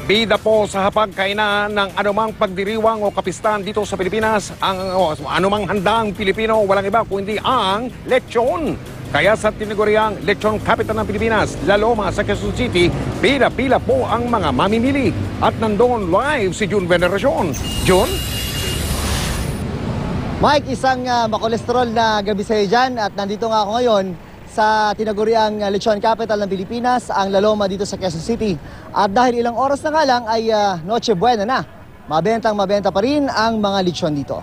Bida po sa hapagkainan ng anumang pagdiriwang o kapistahan dito sa Pilipinas, anumang handang Pilipino, walang iba kundi ang lechon. Kaya sa tinaguriang Lechon Capital ng Pilipinas, La Loma sa Quezon City, pila-pila po ang mga mamimili. At nandoon live si June Veneracion. June? Mike, isang makolesterol na gabi sa iyo dyan at nandito nga ako ngayon sa tinaguriang Lechon Capital ng Pilipinas, ang La Loma dito sa Quezon City. At dahil ilang oras na nga lang ay Noche Buena na, mabenta pa rin ang mga lechon dito.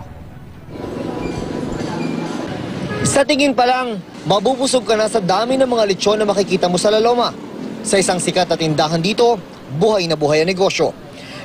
Sa tingin pa lang, mabubusog ka na sa dami ng mga lechon na makikita mo sa La Loma. Sa isang sikat na tindahan dito, buhay na buhay ang negosyo.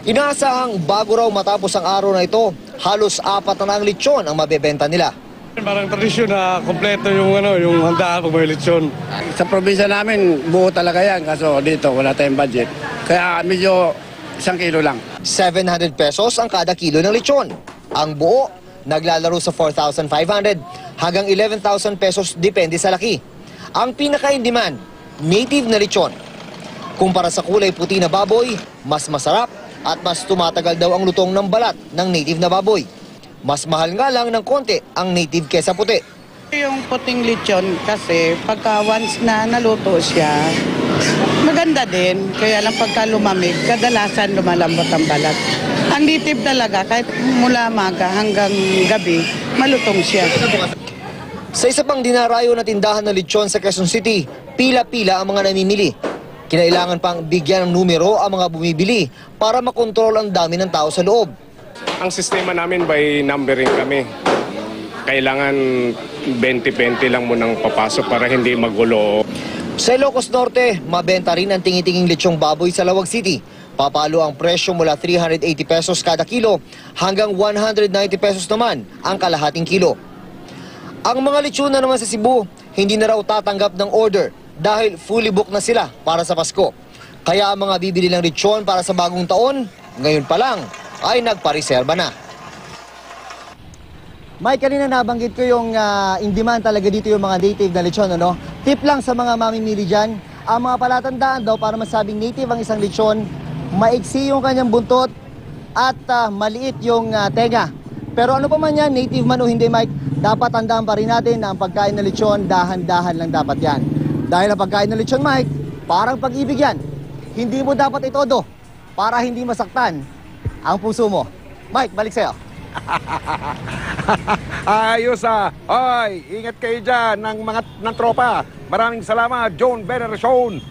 Inaasahang bago raw matapos ang araw na ito, halos 4 na ang lechon ang mabebenta nila. Parang tradisyon na kompleto yung handaan pag may lechon. Sa probinsya namin, buo talaga yan. Kaso dito, wala tayong budget. Kaya medyo 1 kilo lang. 700 pesos ang kada kilo ng lechon. Ang buo, naglalaro sa 4,500 hanggang 11,000 pesos depende sa laki. Ang pinaka-in-demand, native na lechon. Kumpara sa kulay puti na baboy, mas masarap at mas tumatagal daw ang lutong ng balat ng native na baboy. Mas mahal nga lang ng konti ang native kesa puti. Yung puting lechon kasi pagka once na naluto siya, maganda din. Kaya lang pagka lumamig, kadalasan lumalambot ang balat. Ang native talaga, kahit mula maga hanggang gabi, malutong siya. Sa isa pang dinarayo na tindahan ng lechon sa Quezon City, pila-pila ang mga namimili. Kinailangan pang bigyan ng numero ang mga bumibili para makontrol ang dami ng tao sa loob. Ang sistema namin by numbering kami. Kailangan 20-20 lang munang papasok para hindi magulo. Sa Ilocos Norte, mabenta rin ang tingi-tinging lechong baboy sa Lawag City. Papalo ang presyo mula 380 pesos kada kilo hanggang 190 pesos naman ang kalahating kilo. Ang mga lechon na naman sa Cebu, hindi na raw tatanggap ng order dahil fully booked na sila para sa Pasko. Kaya ang mga bibili ng lechon para sa bagong taon, ngayon pa lang ay nagpareserba na. Mike, kanina nabanggit ko yung in-demand talaga dito yung mga native na lechon, ano? Tip lang sa mga mamimili dyan, ang mga palatandaan daw para masabing native ang isang lechon, maiksi yung kanyang buntot at maliit yung tenga. Pero ano pa man yan, native man o hindi, Mike, dapat tandaan pa rin natin na ang pagkain ng lechon, dahan-dahan lang dapat yan. Dahil ang pagkain ng lechon, Mike, parang pag-ibig yan. Hindi mo dapat itodo para hindi masaktan ang puso mo. Mike, balik sa'yo. Ayos Ay, ingat kayo dyan ng tropa. Maraming salamat, John Veneracion.